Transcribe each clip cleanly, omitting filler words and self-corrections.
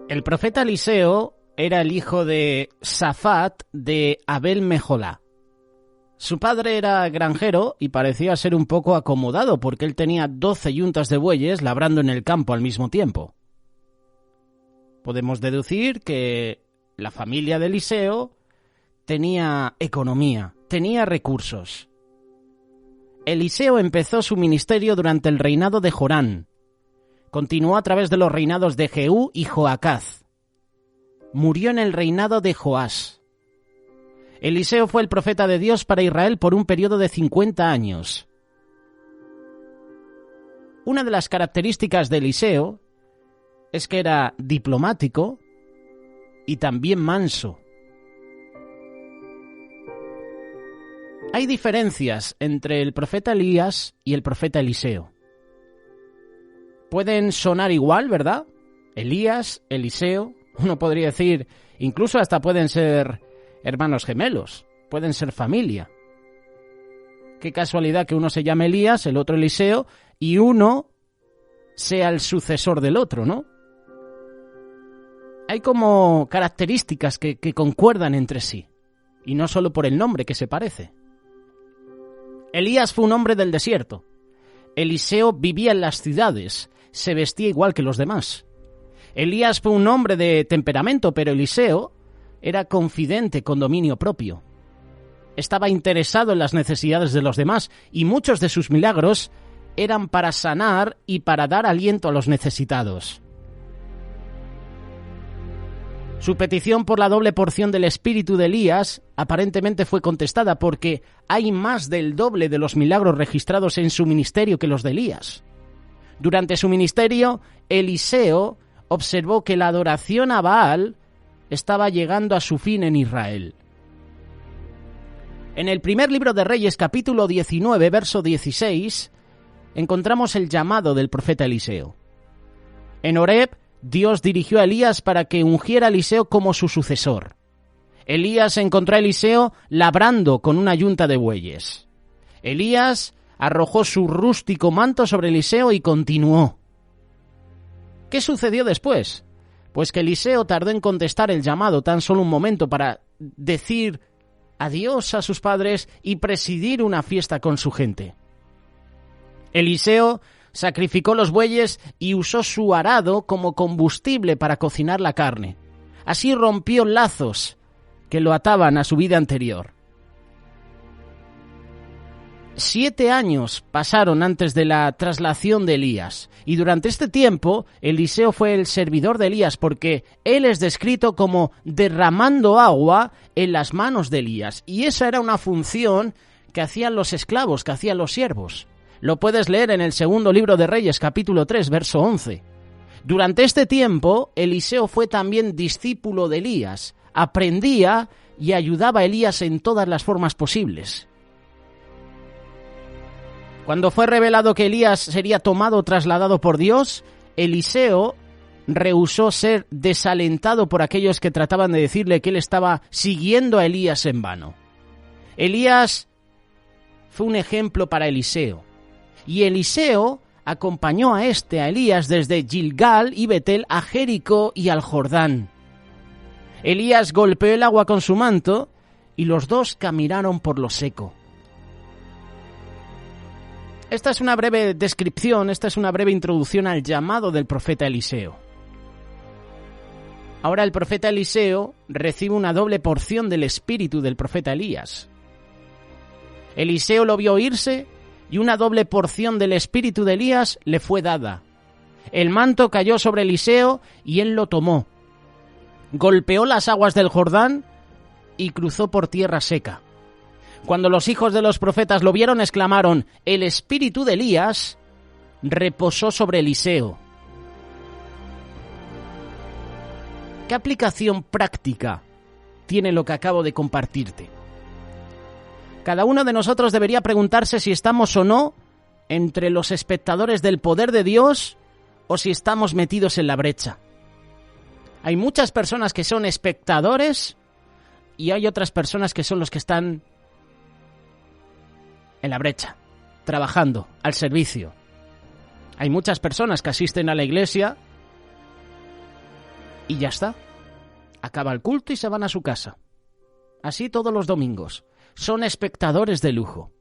El profeta Eliseo era el hijo de Safat de Abel Meholá. Su padre era granjero y parecía ser un poco acomodado porque él tenía 12 yuntas de bueyes labrando en el campo al mismo tiempo. Podemos deducir que la familia de Eliseo tenía economía, tenía recursos. Eliseo empezó su ministerio durante el reinado de Jorán. Continuó a través de los reinados de Jehú y Joacaz. Murió en el reinado de Joás. Eliseo fue el profeta de Dios para Israel por un periodo de 50 años. Una de las características de Eliseo es que era diplomático y también manso. Hay diferencias entre el profeta Elías y el profeta Eliseo. Pueden sonar igual, ¿verdad? Elías, Eliseo, uno podría decir, incluso hasta pueden ser hermanos gemelos, pueden ser familia. Qué casualidad que uno se llame Elías, el otro Eliseo, y uno sea el sucesor del otro, ¿no? Hay como características que concuerdan entre sí, y no solo por el nombre que se parece. Elías fue un hombre del desierto. Eliseo vivía en las ciudades, se vestía igual que los demás. Elías fue un hombre de temperamento, pero Eliseo era confidente con dominio propio. Estaba interesado en las necesidades de los demás y muchos de sus milagros eran para sanar y para dar aliento a los necesitados. Su petición por la doble porción del espíritu de Elías aparentemente fue contestada porque hay más del doble de los milagros registrados en su ministerio que los de Elías. Durante su ministerio, Eliseo observó que la adoración a Baal estaba llegando a su fin en Israel. En el primer libro de Reyes, capítulo 19, verso 16, encontramos el llamado del profeta Eliseo. En Horeb, Dios dirigió a Elías para que ungiera a Eliseo como su sucesor. Elías encontró a Eliseo labrando con una yunta de bueyes. Elías arrojó su rústico manto sobre Eliseo y continuó. ¿Qué sucedió después? Pues que Eliseo tardó en contestar el llamado tan solo un momento para decir adiós a sus padres y presidir una fiesta con su gente. Eliseo sacrificó los bueyes y usó su arado como combustible para cocinar la carne. Así rompió lazos que lo ataban a su vida anterior. 7 años pasaron antes de la traslación de Elías, y durante este tiempo Eliseo fue el servidor de Elías porque él es descrito como derramando agua en las manos de Elías, y esa era una función que hacían los esclavos, que hacían los siervos. Lo puedes leer en el segundo libro de Reyes, capítulo 3, verso 11. Durante este tiempo, Eliseo fue también discípulo de Elías, aprendía y ayudaba a Elías en todas las formas posibles. Cuando fue revelado que Elías sería tomado o trasladado por Dios, Eliseo rehusó ser desalentado por aquellos que trataban de decirle que él estaba siguiendo a Elías en vano. Elías fue un ejemplo para Eliseo, y Eliseo acompañó a Elías desde Gilgal y Betel a Jericó y al Jordán. Elías golpeó el agua con su manto y los dos caminaron por lo seco. Esta es una breve descripción, esta es una breve introducción al llamado del profeta Eliseo. Ahora el profeta Eliseo recibe una doble porción del espíritu del profeta Elías. Eliseo lo vio irse y una doble porción del espíritu de Elías le fue dada. El manto cayó sobre Eliseo y él lo tomó. Golpeó las aguas del Jordán y cruzó por tierra seca. Cuando los hijos de los profetas lo vieron, exclamaron: «El espíritu de Elías reposó sobre Eliseo». ¿Qué aplicación práctica tiene lo que acabo de compartirte? Cada uno de nosotros debería preguntarse si estamos o no entre los espectadores del poder de Dios o si estamos metidos en la brecha. Hay muchas personas que son espectadores y hay otras personas que son los que están en la brecha, trabajando, al servicio. Hay muchas personas que asisten a la iglesia y ya está. Acaba el culto y se van a su casa. Así todos los domingos. Son espectadores de lujo.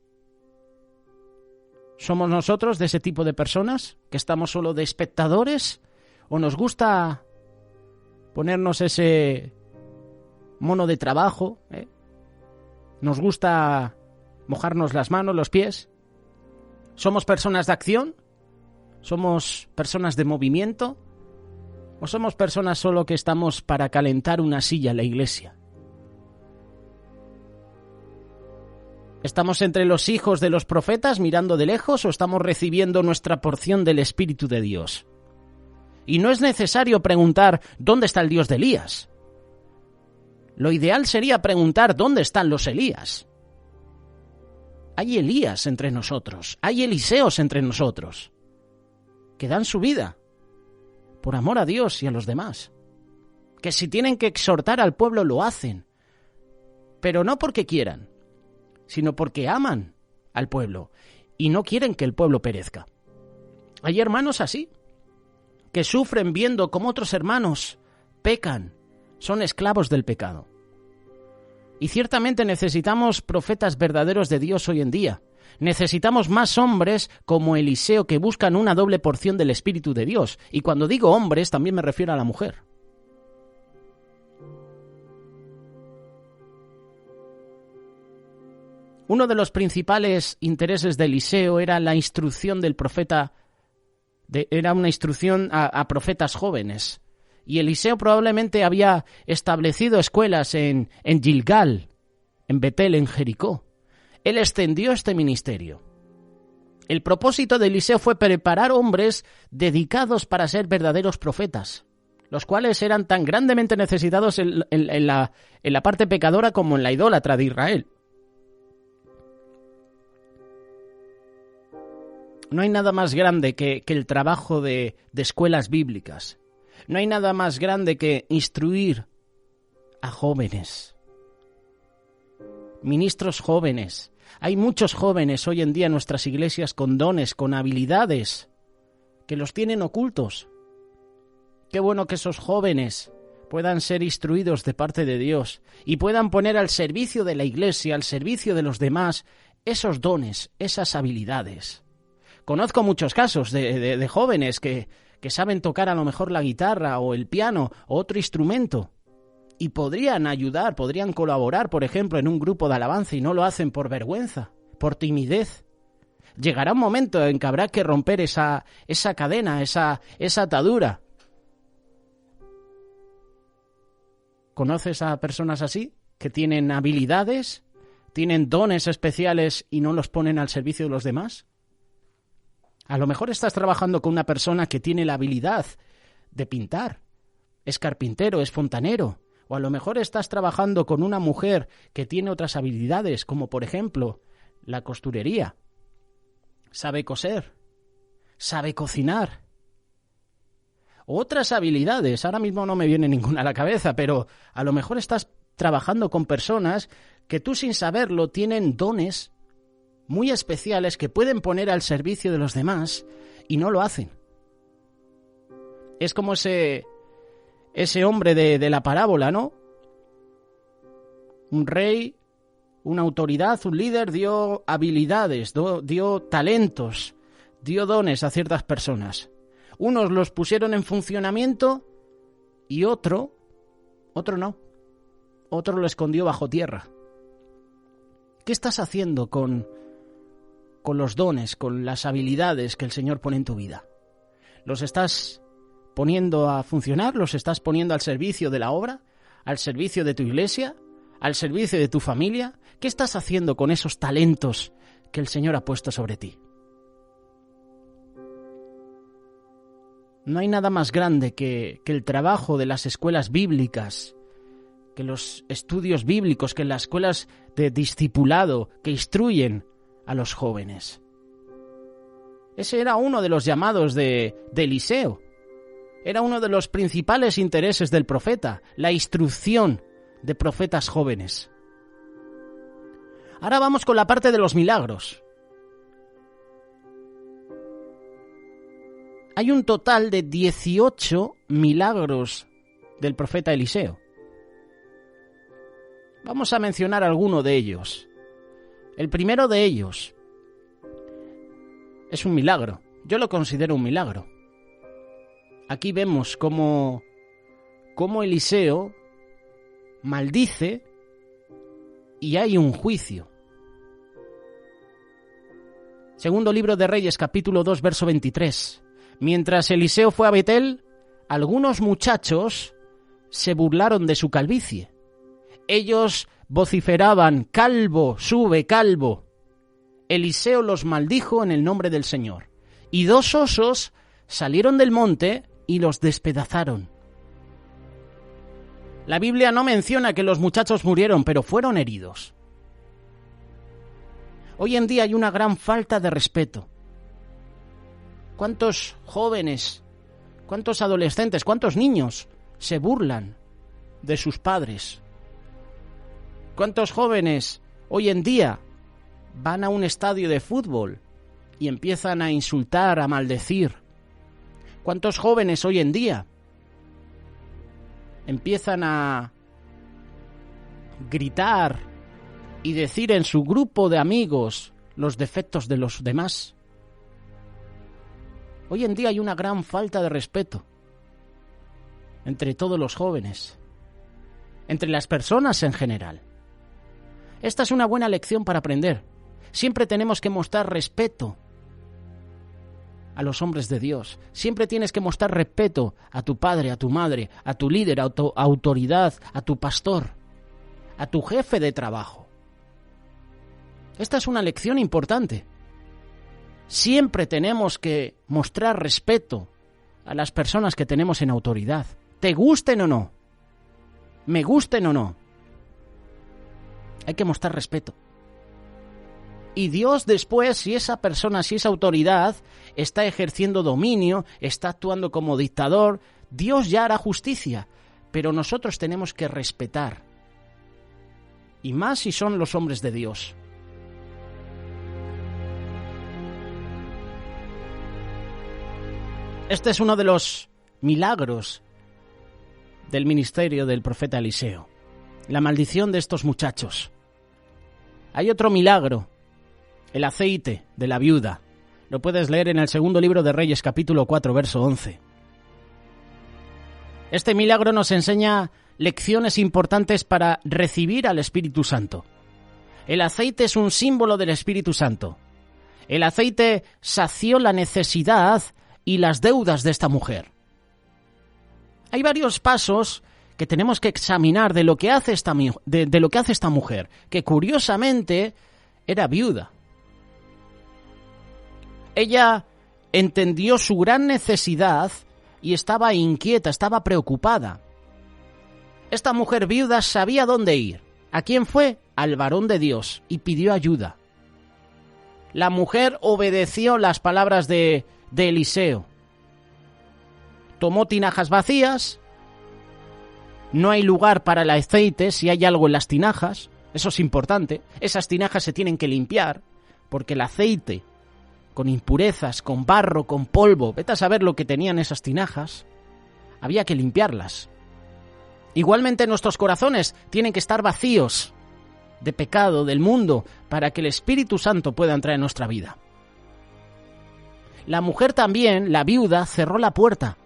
¿Somos nosotros de ese tipo de personas que estamos solo de espectadores? ¿O nos gusta ponernos ese mono de trabajo? ¿Nos gusta mojarnos las manos, los pies? ¿Somos personas de acción? ¿Somos personas de movimiento? ¿O somos personas solo que estamos para calentar una silla en la iglesia? ¿Estamos entre los hijos de los profetas mirando de lejos o estamos recibiendo nuestra porción del Espíritu de Dios? Y no es necesario preguntar ¿dónde está el Dios de Elías? Lo ideal sería preguntar ¿dónde están los Elías? Hay Elías entre nosotros, hay Eliseos entre nosotros, que dan su vida por amor a Dios y a los demás, que si tienen que exhortar al pueblo lo hacen, pero no porque quieran, sino porque aman al pueblo y no quieren que el pueblo perezca. Hay hermanos así, que sufren viendo cómo otros hermanos pecan, son esclavos del pecado. Y ciertamente necesitamos profetas verdaderos de Dios hoy en día. Necesitamos más hombres como Eliseo que buscan una doble porción del Espíritu de Dios. Y cuando digo hombres, también me refiero a la mujer. Uno de los principales intereses de Eliseo era la instrucción del profeta, era una instrucción a profetas jóvenes. Y Eliseo probablemente había establecido escuelas en Gilgal, en Betel, en Jericó. Él extendió este ministerio. El propósito de Eliseo fue preparar hombres dedicados para ser verdaderos profetas, los cuales eran tan grandemente necesitados en la parte pecadora como en la idólatra de Israel. No hay nada más grande que el trabajo de escuelas bíblicas. No hay nada más grande que instruir a jóvenes, ministros jóvenes. Hay muchos jóvenes hoy en día en nuestras iglesias con dones, con habilidades, que los tienen ocultos. Qué bueno que esos jóvenes puedan ser instruidos de parte de Dios y puedan poner al servicio de la iglesia, al servicio de los demás, esos dones, esas habilidades. Conozco muchos casos de jóvenes que saben tocar a lo mejor la guitarra o el piano o otro instrumento y podrían ayudar, podrían colaborar, por ejemplo, en un grupo de alabanza y no lo hacen por vergüenza, por timidez. Llegará un momento en que habrá que romper esa cadena, esa atadura. ¿Conoces a personas así? Que tienen habilidades, tienen dones especiales y no los ponen al servicio de los demás. A lo mejor estás trabajando con una persona que tiene la habilidad de pintar, es carpintero, es fontanero, o a lo mejor estás trabajando con una mujer que tiene otras habilidades, como por ejemplo la costurería. Sabe coser, sabe cocinar. Otras habilidades, ahora mismo no me viene ninguna a la cabeza, pero a lo mejor estás trabajando con personas que tú sin saberlo tienen dones muy especiales que pueden poner al servicio de los demás y no lo hacen. Es como ese hombre de la parábola, ¿no? Un rey, una autoridad, un líder dio habilidades, dio talentos, dio dones a ciertas personas. Unos los pusieron en funcionamiento y otro no. Otro lo escondió bajo tierra. ¿Qué estás haciendo con los dones, con las habilidades que el Señor pone en tu vida? ¿Los estás poniendo a funcionar? ¿Los estás poniendo al servicio de la obra? ¿Al servicio de tu iglesia? ¿Al servicio de tu familia? ¿Qué estás haciendo con esos talentos que el Señor ha puesto sobre ti? No hay nada más grande que el trabajo de las escuelas bíblicas, que los estudios bíblicos, que las escuelas de discipulado que instruyen a los jóvenes. Ese era uno de los llamados de Eliseo. Era uno de los principales intereses del profeta, la instrucción de profetas jóvenes. Ahora vamos con la parte de los milagros. Hay un total de 18 milagros del profeta Eliseo. Vamos a mencionar alguno de ellos. El primero de ellos es un milagro. Yo lo considero un milagro. Aquí vemos cómo Eliseo maldice y hay un juicio. Segundo libro de Reyes, capítulo 2, verso 23. Mientras Eliseo fue a Betel, algunos muchachos se burlaron de su calvicie. Ellos vociferaban: «Calvo, sube, calvo». Eliseo los maldijo en el nombre del Señor. Y 2 osos salieron del monte y los despedazaron. La Biblia no menciona que los muchachos murieron, pero fueron heridos. Hoy en día hay una gran falta de respeto. ¿Cuántos jóvenes, cuántos adolescentes, cuántos niños se burlan de sus padres? ¿Cuántos jóvenes hoy en día van a un estadio de fútbol y empiezan a insultar, a maldecir? ¿Cuántos jóvenes hoy en día empiezan a gritar y decir en su grupo de amigos los defectos de los demás? Hoy en día hay una gran falta de respeto entre todos los jóvenes, entre las personas en general. Esta es una buena lección para aprender. Siempre tenemos que mostrar respeto a los hombres de Dios. Siempre tienes que mostrar respeto a tu padre, a tu madre, a tu líder, a tu autoridad, a tu pastor, a tu jefe de trabajo. Esta es una lección importante. Siempre tenemos que mostrar respeto a las personas que tenemos en autoridad. Te gusten o no, me gusten o no, hay que mostrar respeto. Y Dios después, si esa persona, si esa autoridad está ejerciendo dominio, está actuando como dictador, Dios ya hará justicia. Pero nosotros tenemos que respetar. Y más si son los hombres de Dios. Este es uno de los milagros del ministerio del profeta Eliseo. La maldición de estos muchachos. Hay otro milagro. El aceite de la viuda. Lo puedes leer en el segundo libro de Reyes, capítulo 4, verso 11. Este milagro nos enseña lecciones importantes para recibir al Espíritu Santo. El aceite es un símbolo del Espíritu Santo. El aceite sació la necesidad y las deudas de esta mujer. Hay varios pasos que tenemos que examinar de lo que hace esta mujer, que curiosamente era viuda. Ella entendió su gran necesidad y estaba inquieta, estaba preocupada. Esta mujer viuda sabía dónde ir. ¿A quién fue? Al varón de Dios, y pidió ayuda. La mujer obedeció las palabras de Eliseo. Tomó tinajas vacías. No hay lugar para el aceite si hay algo en las tinajas. Eso es importante. Esas tinajas se tienen que limpiar, porque el aceite, con impurezas, con barro, con polvo, vete a saber lo que tenían esas tinajas, había que limpiarlas. Igualmente nuestros corazones tienen que estar vacíos de pecado, del mundo, para que el Espíritu Santo pueda entrar en nuestra vida. La mujer también, la viuda, cerró la puerta.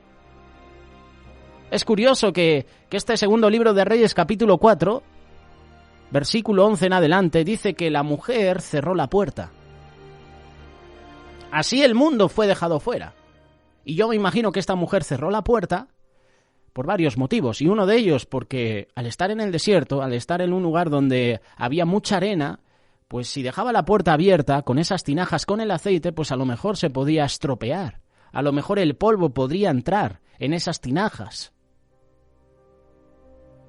Es curioso que este segundo libro de Reyes, capítulo 4, versículo 11 en adelante, dice que la mujer cerró la puerta. Así el mundo fue dejado fuera. Y yo me imagino que esta mujer cerró la puerta por varios motivos. Y uno de ellos porque al estar en el desierto, al estar en un lugar donde había mucha arena, pues si dejaba la puerta abierta con esas tinajas con el aceite, pues a lo mejor se podía estropear. A lo mejor el polvo podría entrar en esas tinajas.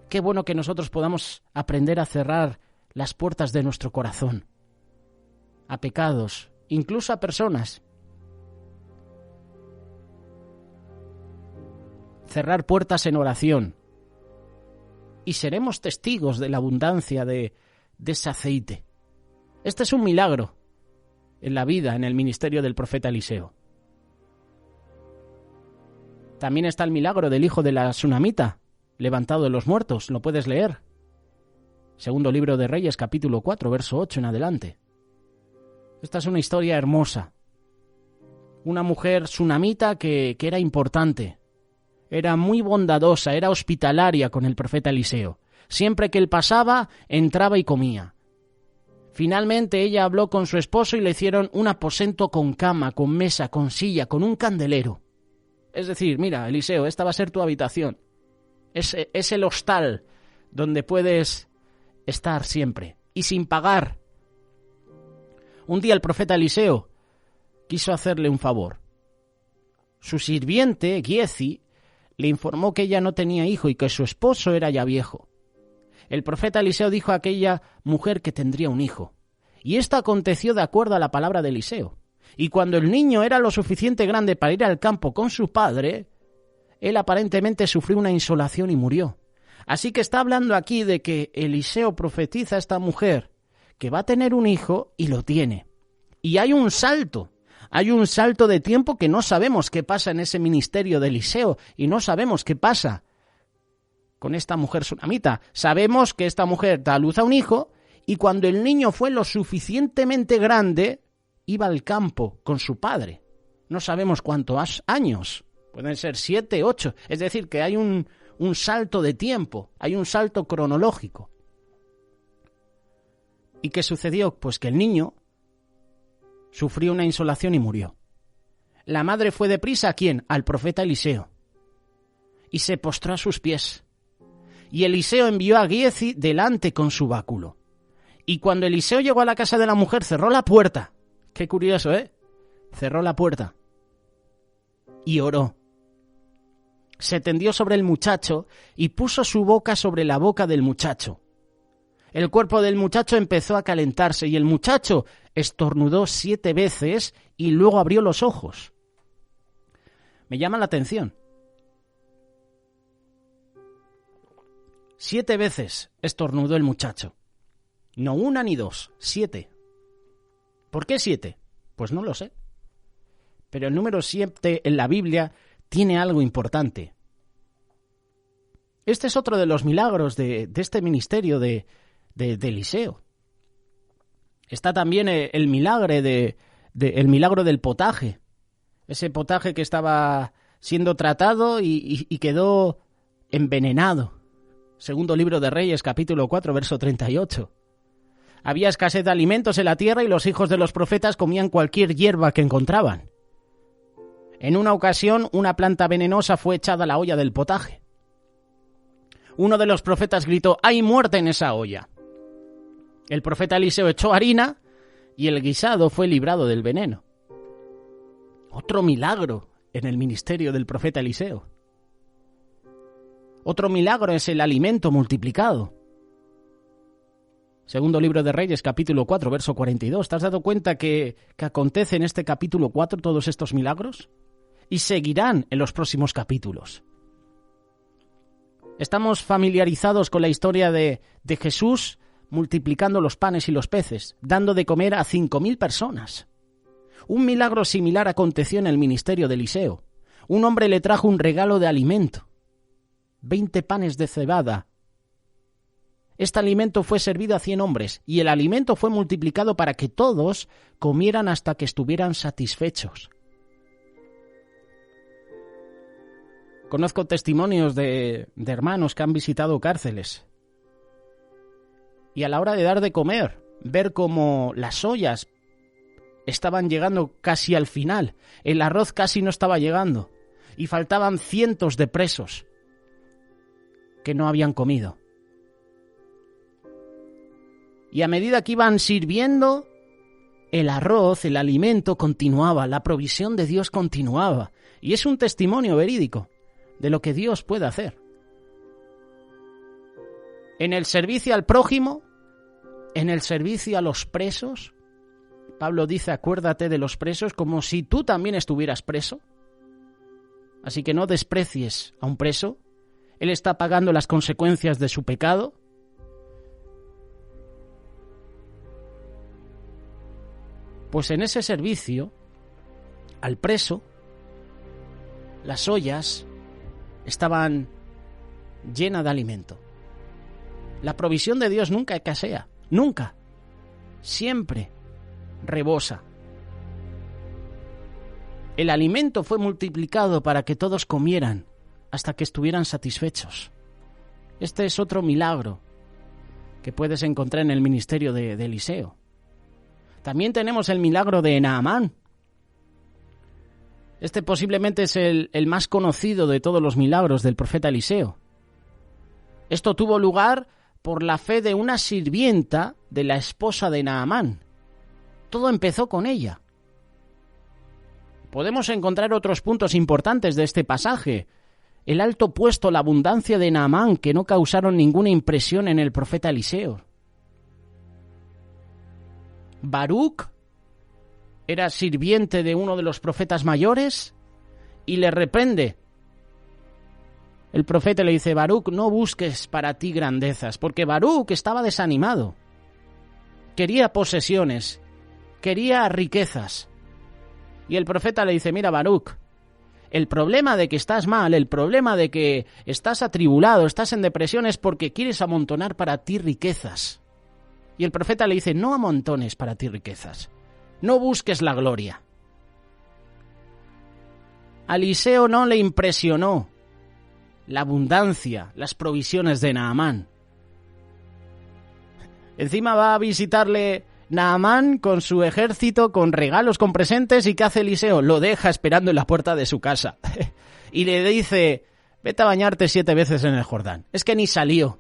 Qué bueno que nosotros podamos aprender a cerrar las puertas de nuestro corazón a pecados, incluso a personas. Cerrar puertas en oración. Y seremos testigos de la abundancia de ese aceite. Este es un milagro en la vida, en el ministerio del profeta Eliseo. También está el milagro del hijo de la sunamita, levantado de los muertos, lo puedes leer. Segundo libro de Reyes, capítulo 4, verso 8 en adelante. Esta es una historia hermosa. Una mujer sunamita que era importante. Era muy bondadosa, era hospitalaria con el profeta Eliseo. Siempre que él pasaba, entraba y comía. Finalmente ella habló con su esposo y le hicieron un aposento con cama, con mesa, con silla, con un candelero. Es decir, mira, Eliseo, esta va a ser tu habitación. Es el hostal donde puedes estar siempre y sin pagar. Un día el profeta Eliseo quiso hacerle un favor. Su sirviente, Giezi, le informó que ella no tenía hijo y que su esposo era ya viejo. El profeta Eliseo dijo a aquella mujer que tendría un hijo. Y esto aconteció de acuerdo a la palabra de Eliseo. Y cuando el niño era lo suficiente grande para ir al campo con su padre, él aparentemente sufrió una insolación y murió. Así que está hablando aquí de que Eliseo profetiza a esta mujer que va a tener un hijo y lo tiene. Y hay un salto de tiempo que no sabemos qué pasa en ese ministerio de Eliseo y no sabemos qué pasa con esta mujer sunamita. Sabemos que esta mujer da a luz a un hijo y cuando el niño fue lo suficientemente grande, iba al campo con su padre. No sabemos cuántos años, pueden ser 7, 8, es decir, que hay un salto de tiempo, hay un salto cronológico. ¿Y qué sucedió? Pues que el niño sufrió una insolación y murió. La madre fue deprisa, ¿a quién? Al profeta Eliseo. Y se postró a sus pies. Y Eliseo envió a Giezi delante con su báculo. Y cuando Eliseo llegó a la casa de la mujer, cerró la puerta. Qué curioso, ¿eh? Cerró la puerta. Y oró. Se tendió sobre el muchacho y puso su boca sobre la boca del muchacho. El cuerpo del muchacho empezó a calentarse y el muchacho estornudó 7 veces y luego abrió los ojos. Me llama la atención. 7 veces estornudó el muchacho. No 1 ni 2, 7. ¿Por qué 7? Pues no lo sé. Pero el número 7 en la Biblia tiene algo importante. Este es otro de los milagros de este ministerio de Eliseo. Está también el milagro del potaje. Ese potaje que estaba siendo tratado y quedó envenenado. Segundo libro de Reyes, capítulo 4, verso 38. Había escasez de alimentos en la tierra y los hijos de los profetas comían cualquier hierba que encontraban. En una ocasión, una planta venenosa fue echada a la olla del potaje. Uno de los profetas gritó: ¡hay muerte en esa olla! El profeta Eliseo echó harina y el guisado fue librado del veneno. Otro milagro en el ministerio del profeta Eliseo. Otro milagro es el alimento multiplicado. Segundo libro de Reyes, capítulo 4, verso 42. ¿Te has dado cuenta que acontece en este capítulo 4 todos estos milagros? Y seguirán en los próximos capítulos. Estamos familiarizados con la historia de Jesús multiplicando los panes y los peces, dando de comer a 5.000 personas. Un milagro similar aconteció en el ministerio de Eliseo. Un hombre le trajo un regalo de alimento. 20 panes de cebada. Este alimento fue servido a 100 hombres y el alimento fue multiplicado para que todos comieran hasta que estuvieran satisfechos. Conozco testimonios de hermanos que han visitado cárceles y a la hora de dar de comer, ver cómo las ollas estaban llegando casi al final, el arroz casi no estaba llegando y faltaban cientos de presos que no habían comido. Y a medida que iban sirviendo, el arroz, el alimento continuaba, la provisión de Dios continuaba. Y es un testimonio verídico de lo que Dios puede hacer. En el servicio al prójimo, en el servicio a los presos, Pablo dice: acuérdate de los presos como si tú también estuvieras preso. Así que no desprecies a un preso. Él está pagando las consecuencias de su pecado. Pues en ese servicio, al preso, las ollas estaban llena de alimento. La provisión de Dios nunca escasea, nunca, siempre rebosa. El alimento fue multiplicado para que todos comieran hasta que estuvieran satisfechos. Este es otro milagro que puedes encontrar en el ministerio de Eliseo. También tenemos el milagro de Naamán. Este posiblemente es el más conocido de todos los milagros del profeta Eliseo. Esto tuvo lugar por la fe de una sirvienta de la esposa de Naamán. Todo empezó con ella. Podemos encontrar otros puntos importantes de este pasaje. El alto puesto, la abundancia de Naamán, que no causaron ninguna impresión en el profeta Eliseo. Baruc era sirviente de uno de los profetas mayores y le reprende. El profeta le dice: Baruc, no busques para ti grandezas, porque Baruc estaba desanimado. Quería posesiones, quería riquezas. Y el profeta le dice: mira, Baruc, el problema de que estás mal, el problema de que estás atribulado, estás en depresión, es porque quieres amontonar para ti riquezas. Y el profeta le dice: no amontones para ti riquezas, no busques la gloria. A Eliseo no le impresionó la abundancia, las provisiones de Naamán. Encima va a visitarle Naamán con su ejército, con regalos, con presentes, ¿y qué hace Eliseo? Lo deja esperando en la puerta de su casa. Y le dice: vete a bañarte 7 veces en el Jordán. Es que ni salió.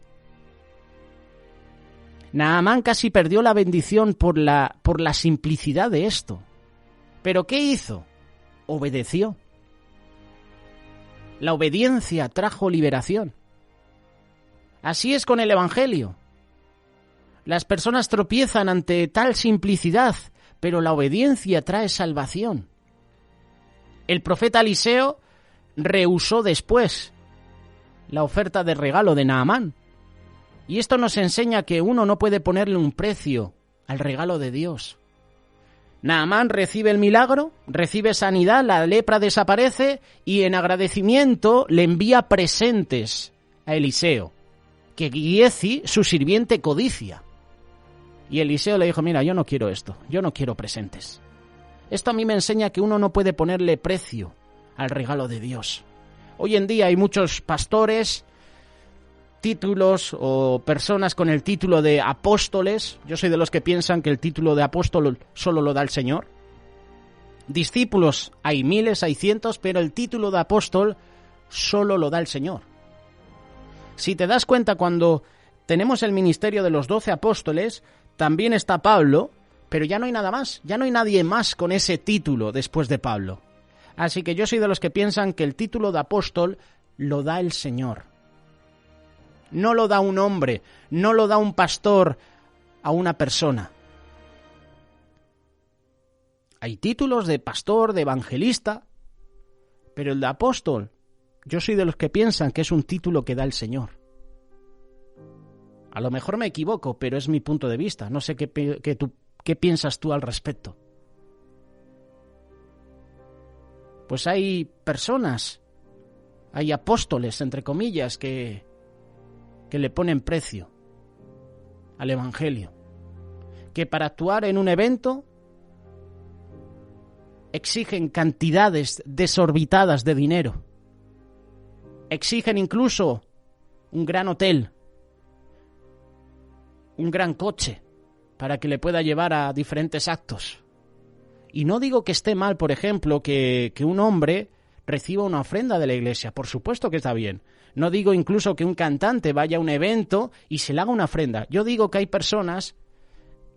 Naamán casi perdió la bendición por la simplicidad de esto. ¿Pero qué hizo? Obedeció. La obediencia trajo liberación. Así es con el Evangelio. Las personas tropiezan ante tal simplicidad, pero la obediencia trae salvación. El profeta Eliseo rehusó después la oferta de regalo de Naamán. Y esto nos enseña que uno no puede ponerle un precio al regalo de Dios. Naamán recibe el milagro, recibe sanidad, la lepra desaparece y en agradecimiento le envía presentes a Eliseo, que Giezi, su sirviente, codicia. Y Eliseo le dijo: mira, yo no quiero esto, yo no quiero presentes. Esto a mí me enseña que uno no puede ponerle precio al regalo de Dios. Hoy en día hay muchos pastores, títulos o personas con el título de apóstoles. Yo soy de los que piensan que el título de apóstol solo lo da el Señor. Discípulos hay miles, hay cientos, pero el título de apóstol solo lo da el Señor. Si te das cuenta, cuando tenemos el ministerio de los 12 apóstoles, también está Pablo, pero ya no hay nada más, ya no hay nadie más con ese título después de Pablo. Así que yo soy de los que piensan que el título de apóstol lo da el Señor. No lo da un hombre, no lo da un pastor a una persona. Hay títulos de pastor, de evangelista, pero el de apóstol, yo soy de los que piensan que es un título que da el Señor. A lo mejor me equivoco, pero es mi punto de vista. No sé qué piensas tú al respecto. Pues hay personas, hay apóstoles, entre comillas, que le ponen precio al Evangelio, que para actuar en un evento exigen cantidades desorbitadas de dinero, exigen incluso un gran hotel, un gran coche, para que le pueda llevar a diferentes actos. Y no digo que esté mal, por ejemplo, que un hombre reciba una ofrenda de la iglesia. Por supuesto que está bien. No digo incluso que un cantante vaya a un evento y se le haga una ofrenda. Yo digo que hay personas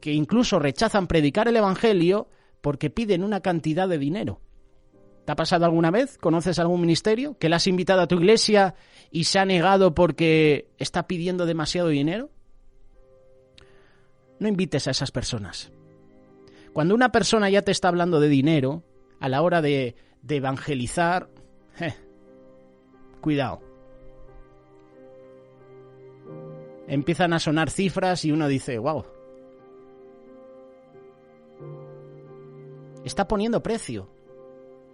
que incluso rechazan predicar el Evangelio porque piden una cantidad de dinero. ¿Te ha pasado alguna vez? ¿Conoces algún ministerio que le has invitado a tu iglesia y se ha negado porque está pidiendo demasiado dinero? No invites a esas personas. Cuando una persona ya te está hablando de dinero, a la hora de evangelizar, cuidado. Empiezan a sonar cifras y uno dice: wow. Está poniendo precio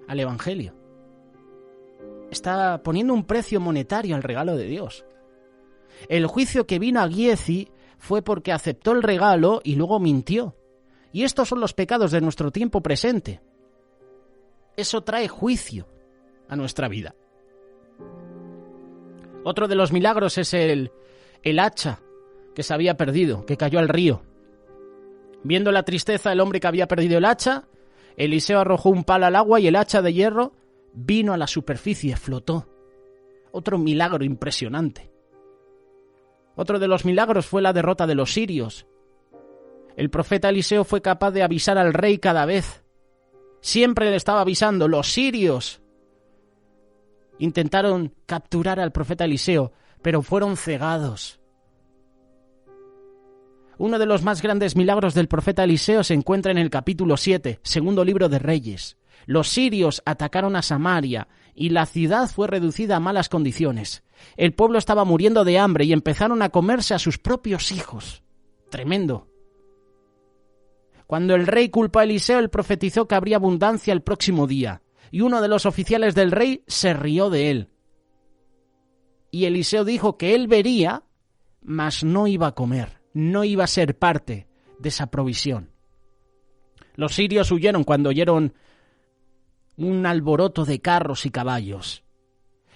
al Evangelio. Está poniendo un precio monetario al regalo de Dios. El juicio que vino a Giezi fue porque aceptó el regalo y luego mintió. Y estos son los pecados de nuestro tiempo presente. Eso trae juicio a nuestra vida. Otro de los milagros es el hacha que se había perdido, que cayó al río. Viendo la tristeza del hombre que había perdido el hacha, Eliseo arrojó un palo al agua y el hacha de hierro vino a la superficie, flotó. Otro milagro impresionante. Otro de los milagros fue la derrota de los sirios. El profeta Eliseo fue capaz de avisar al rey cada vez. Siempre le estaba avisando. Los sirios intentaron capturar al profeta Eliseo, pero fueron cegados. Uno de los más grandes milagros del profeta Eliseo se encuentra en el capítulo 7, segundo libro de Reyes. Los sirios atacaron a Samaria y la ciudad fue reducida a malas condiciones. El pueblo estaba muriendo de hambre y empezaron a comerse a sus propios hijos. Tremendo. Cuando el rey culpó a Eliseo, él profetizó que habría abundancia el próximo día, y uno de los oficiales del rey se rió de él. Y Eliseo dijo que él vería, mas no iba a comer, no iba a ser parte de esa provisión. Los sirios huyeron cuando oyeron un alboroto de carros y caballos.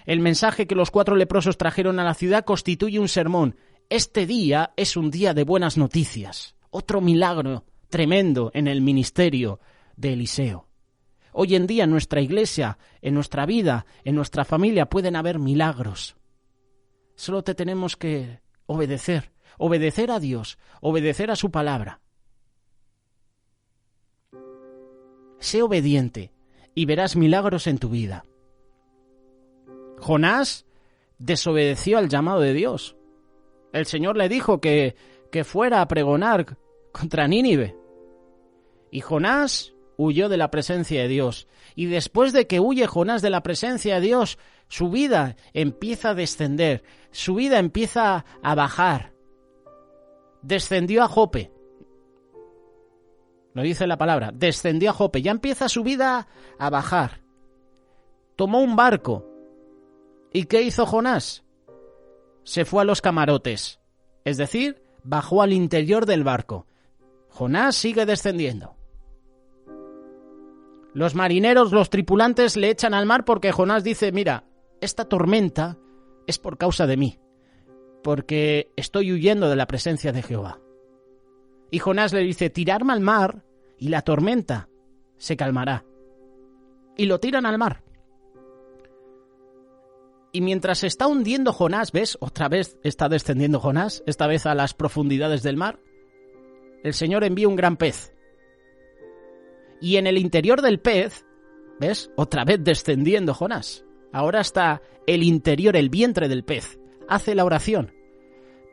El mensaje que los 4 leprosos trajeron a la ciudad constituye un sermón. Este día es un día de buenas noticias. Otro milagro tremendo en el ministerio de Eliseo. Hoy en día en nuestra iglesia, en nuestra vida, en nuestra familia pueden haber milagros. Solo te tenemos que obedecer a Dios, obedecer a su palabra. Sé obediente y verás milagros en tu vida. Jonás desobedeció al llamado de Dios. El Señor le dijo que fuera a pregonar contra Nínive. Y Jonás huyó de la presencia de Dios. Y después de que huye Jonás de la presencia de Dios, su vida empieza a descender, su vida empieza a bajar. Descendió a Jope. Lo dice la palabra, descendió a Jope. Ya empieza su vida a bajar. Tomó un barco. ¿Y qué hizo Jonás? Se fue a los camarotes. Es decir, bajó al interior del barco. Jonás sigue descendiendo. Los marineros, los tripulantes le echan al mar porque Jonás dice, mira, esta tormenta es por causa de mí, porque estoy huyendo de la presencia de Jehová. Y Jonás le dice, tirarme al mar y la tormenta se calmará. Y lo tiran al mar. Y mientras se está hundiendo Jonás, ¿ves? Otra vez está descendiendo Jonás, esta vez a las profundidades del mar. El Señor envía un gran pez. Y en el interior del pez, ¿ves? Otra vez descendiendo Jonás. Ahora está el interior, el vientre del pez. Hace la oración.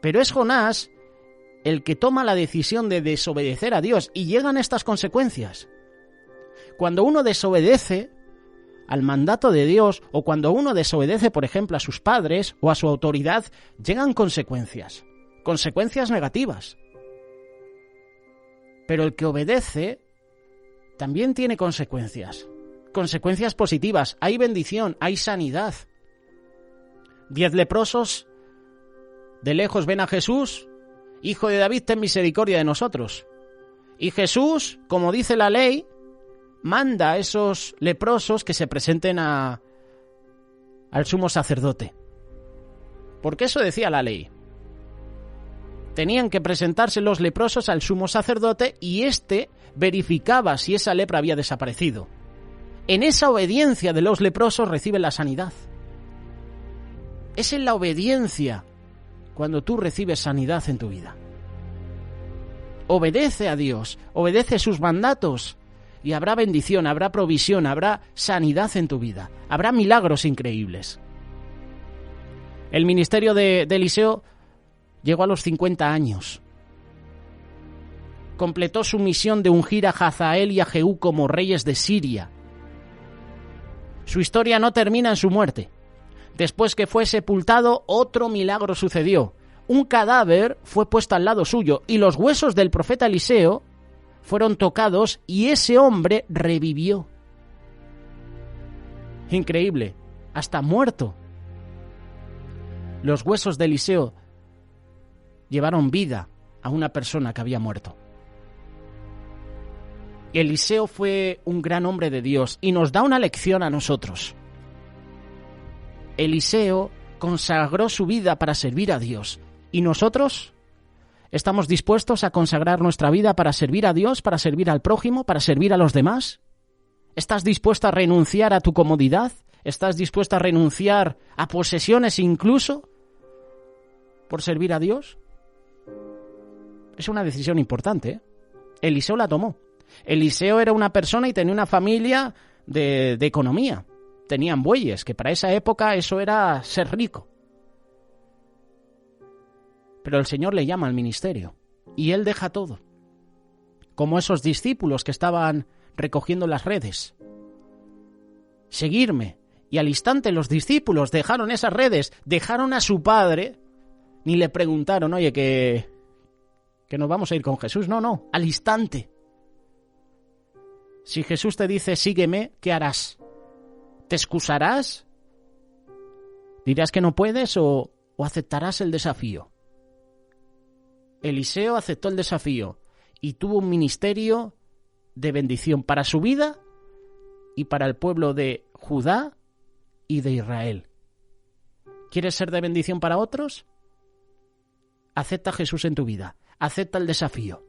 Pero es Jonás el que toma la decisión de desobedecer a Dios. Y llegan estas consecuencias. Cuando uno desobedece al mandato de Dios, o cuando uno desobedece, por ejemplo, a sus padres o a su autoridad, llegan consecuencias. Consecuencias negativas. Pero el que obedece también tiene consecuencias. Consecuencias positivas. Hay bendición, hay sanidad. 10 leprosos de lejos ven a Jesús. Hijo de David, ten misericordia de nosotros. Y Jesús, como dice la ley, manda a esos leprosos que se presenten al sumo sacerdote. Porque eso decía la ley. Tenían que presentarse los leprosos al sumo sacerdote y éste verificaba si esa lepra había desaparecido. En esa obediencia de los leprosos reciben la sanidad. Es en la obediencia cuando tú recibes sanidad en tu vida. Obedece a Dios, obedece sus mandatos y habrá bendición, habrá provisión, habrá sanidad en tu vida, habrá milagros increíbles. El ministerio de Eliseo llegó a los 50 años. Completó su misión de ungir a Hazael y a Jehú como reyes de Siria. Su historia no termina en su muerte. Después que fue sepultado, otro milagro sucedió. Un cadáver fue puesto al lado suyo y los huesos del profeta Eliseo fueron tocados y ese hombre revivió. Increíble, hasta muerto. Los huesos de Eliseo llevaron vida a una persona que había muerto. Eliseo fue un gran hombre de Dios y nos da una lección a nosotros. Eliseo consagró su vida para servir a Dios. ¿Y nosotros? ¿Estamos dispuestos a consagrar nuestra vida para servir a Dios, para servir al prójimo, para servir a los demás? ¿Estás dispuesto a renunciar a tu comodidad? ¿Estás dispuesto a renunciar a posesiones incluso por servir a Dios? Es una decisión importante, ¿eh? Eliseo la tomó. Eliseo era una persona y tenía una familia de economía. Tenían bueyes, que para esa época eso era ser rico. Pero el Señor le llama al ministerio y él deja todo. Como esos discípulos que estaban recogiendo las redes. Seguirme. Y al instante los discípulos dejaron esas redes, dejaron a su padre, ni le preguntaron, oye, que nos vamos a ir con Jesús. No, al instante. Si Jesús te dice, sígueme, ¿qué harás? ¿Te excusarás? ¿Dirás que no puedes o aceptarás el desafío? Eliseo aceptó el desafío y tuvo un ministerio de bendición para su vida y para el pueblo de Judá y de Israel. ¿Quieres ser de bendición para otros? Acepta a Jesús en tu vida, acepta el desafío.